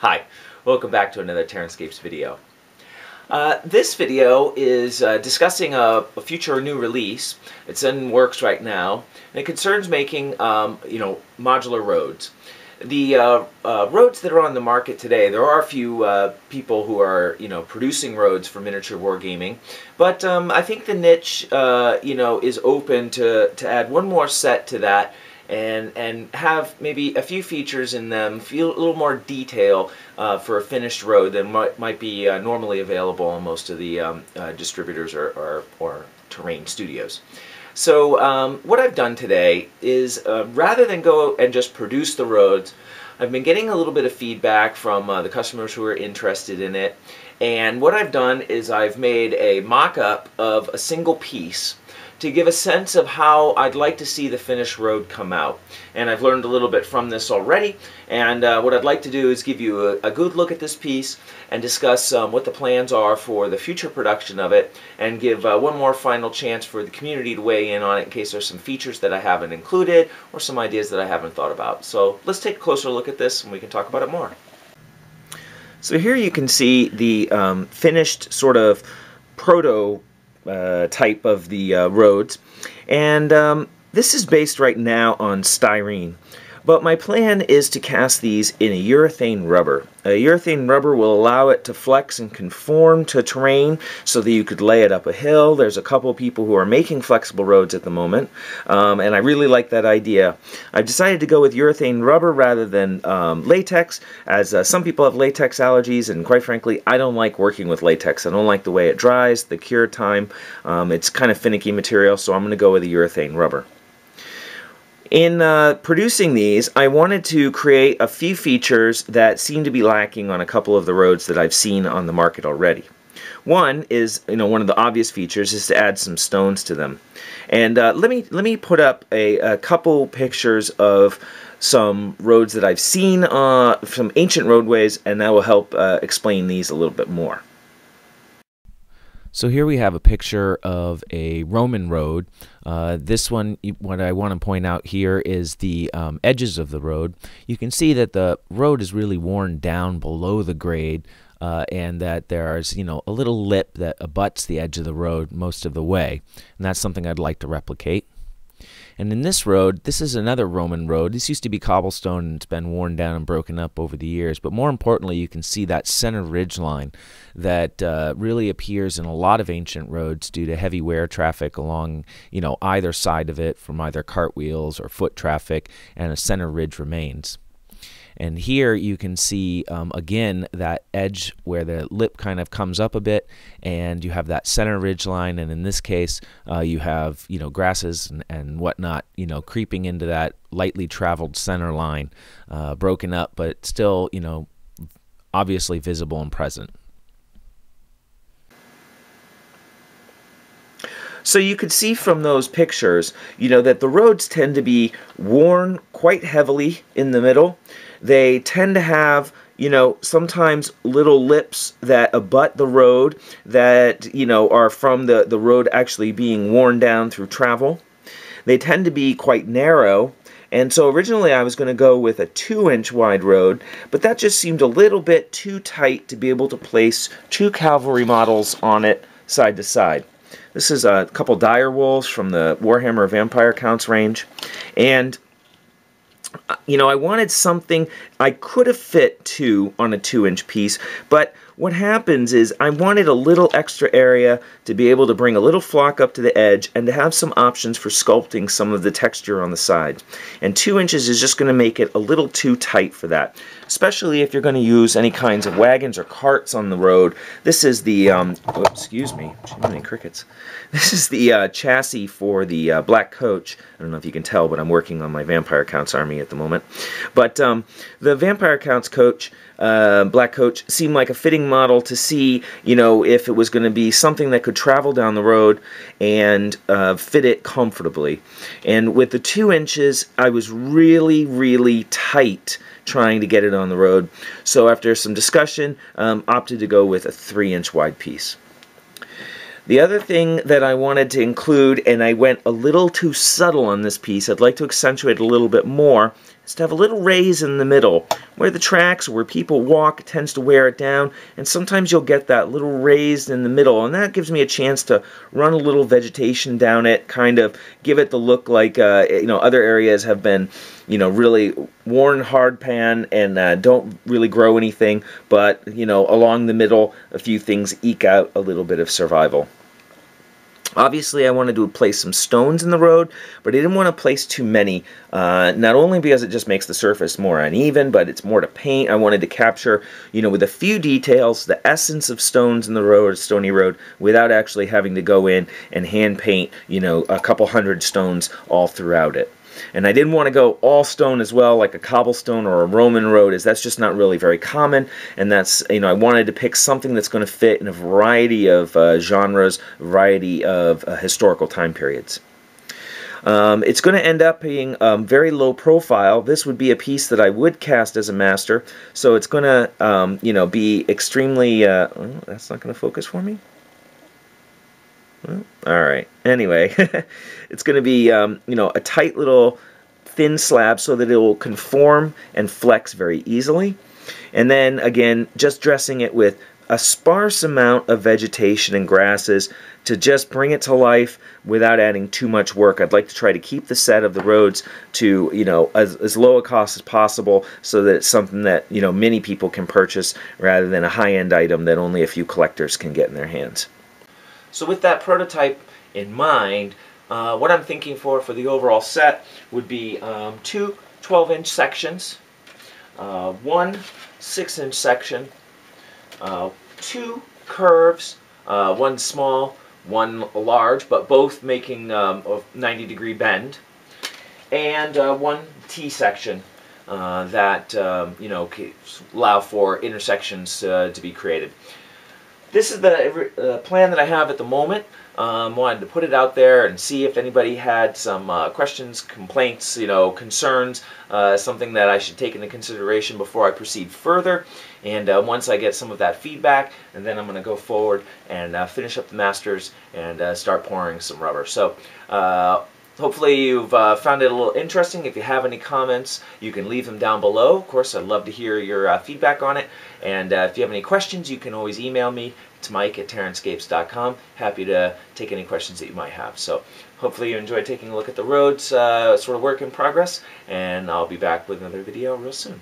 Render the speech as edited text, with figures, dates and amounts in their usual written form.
Hi, welcome back to another TerranScapes video. This video is discussing a future new release. It's in works right now, and it concerns making modular roads. The roads that are on the market today, there are a few people who are producing roads for miniature wargaming, but I think the niche is open to add one more set to that and have maybe a few features in them, feel a little more detail for a finished road than might be normally available on most of the distributors or terrain studios. So what I've done today is rather than go and just produce the roads, I've been getting a little bit of feedback from the customers who are interested in it, and what I've done is I've made a mock-up of a single piece to give a sense of how I'd like to see the finished road come out. And I've learned a little bit from this already, and what I'd like to do is give you a good look at this piece and discuss what the plans are for the future production of it, and give one more final chance for the community to weigh in on it in case there's some features that I haven't included or some ideas that I haven't thought about. So let's take a closer look at this and we can talk about it more. So here you can see the finished sort of proto type of the roads, and this is based right now on styrene, but my plan is to cast these in a urethane rubber. A urethane rubber will allow it to flex and conform to terrain so that you could lay it up a hill. There's a couple of people who are making flexible roads at the moment, and I really like that idea. I've decided to go with urethane rubber rather than latex, as some people have latex allergies, and quite frankly I don't like working with latex. I don't like the way it dries, the cure time. It's kind of finicky material, so I'm going to go with a urethane rubber. In producing these, I wanted to create a few features that seem to be lacking on a couple of the roads that I've seen on the market already. One is, one of the obvious features is to add some stones to them. And let me put up a couple pictures of some roads that I've seen, some ancient roadways, and that will help explain these a little bit more. So here we have a picture of a Roman road. This one, what I want to point out here is the edges of the road. You can see that the road is really worn down below the grade, and that there's a little lip that abuts the edge of the road most of the way, and that's something I'd like to replicate. And in this road, this is another Roman road. This used to be cobblestone, and it's been worn down and broken up over the years. But more importantly, you can see that center ridge line that really appears in a lot of ancient roads due to heavy wear traffic along, either side of it from either cartwheels or foot traffic, and a center ridge remains. And here you can see, again, that edge where the lip kind of comes up a bit, and you have that center ridge line, and in this case, you have, grasses and whatnot, creeping into that lightly traveled center line, broken up, but still, obviously visible and present. So you could see from those pictures, that the roads tend to be worn quite heavily in the middle. They tend to have, sometimes little lips that abut the road that, are from the road actually being worn down through travel. They tend to be quite narrow. And so originally I was going to go with a 2-inch wide road, but that just seemed a little bit too tight to be able to place 2 cavalry models on it side to side. This is a couple dire wolves from the Warhammer Vampire Counts range, and I wanted something I could have fit 2 on a 2-inch piece, but what happens is I wanted a little extra area to be able to bring a little flock up to the edge and to have some options for sculpting some of the texture on the sides. And 2 inches is just going to make it a little too tight for that, especially if you're going to use any kinds of wagons or carts on the road. This is the, excuse me, too many crickets. This is the chassis for the black coach. I don't know if you can tell, but I'm working on my Vampire Counts army at the moment. But the Vampire Counts coach, black coach, seemed like a fitting model to see, if it was going to be something that could travel down the road and fit it comfortably. And with the 2 inches, I was really, really tight trying to get it on the road. So after some discussion, opted to go with a 3-inch wide piece. The other thing that I wanted to include, and I went a little too subtle on this piece, I'd like to accentuate a little bit more, is to have a little raise in the middle. Where the tracks, where people walk, tends to wear it down, and sometimes you'll get that little raised in the middle, and that gives me a chance to run a little vegetation down it, kind of give it the look like other areas have been really worn hardpan and don't really grow anything, but along the middle a few things eke out a little bit of survival. Obviously, I wanted to place some stones in the road, but I didn't want to place too many, not only because it just makes the surface more uneven, but it's more to paint. I wanted to capture, with a few details, the essence of stones in the road, stony road, without actually having to go in and hand paint, a couple hundred stones all throughout it. And I didn't want to go all stone as well, like a cobblestone or a Roman road, as that's just not really very common. And that's, I wanted to pick something that's going to fit in a variety of genres, a variety of historical time periods. It's going to end up being very low profile. This would be a piece that I would cast as a master, so it's going to, be extremely. That's not going to focus for me. Well, all right. Anyway, it's going to be, a tight little thin slab so that it will conform and flex very easily. And then, again, just dressing it with a sparse amount of vegetation and grasses to just bring it to life without adding too much work. I'd like to try to keep the set of the roads to, as low a cost as possible so that it's something that, many people can purchase rather than a high-end item that only a few collectors can get in their hands. So with that prototype in mind, what I'm thinking for the overall set would be two 12-inch sections, one 6-inch section, two curves, one small, one large, but both making a 90-degree bend, and one T section that allow for intersections to be created. This is the plan that I have at the moment. Wanted to put it out there and see if anybody had some questions, complaints, concerns, something that I should take into consideration before I proceed further. And once I get some of that feedback, and then I'm going to go forward and finish up the masters and start pouring some rubber. So hopefully you've found it a little interesting. If you have any comments, you can leave them down below. Of course, I'd love to hear your feedback on it. And if you have any questions, you can always email me. It's Mike@TerranScapes.com. Happy to take any questions that you might have. So hopefully you enjoyed taking a look at the roads, sort of work in progress. And I'll be back with another video real soon.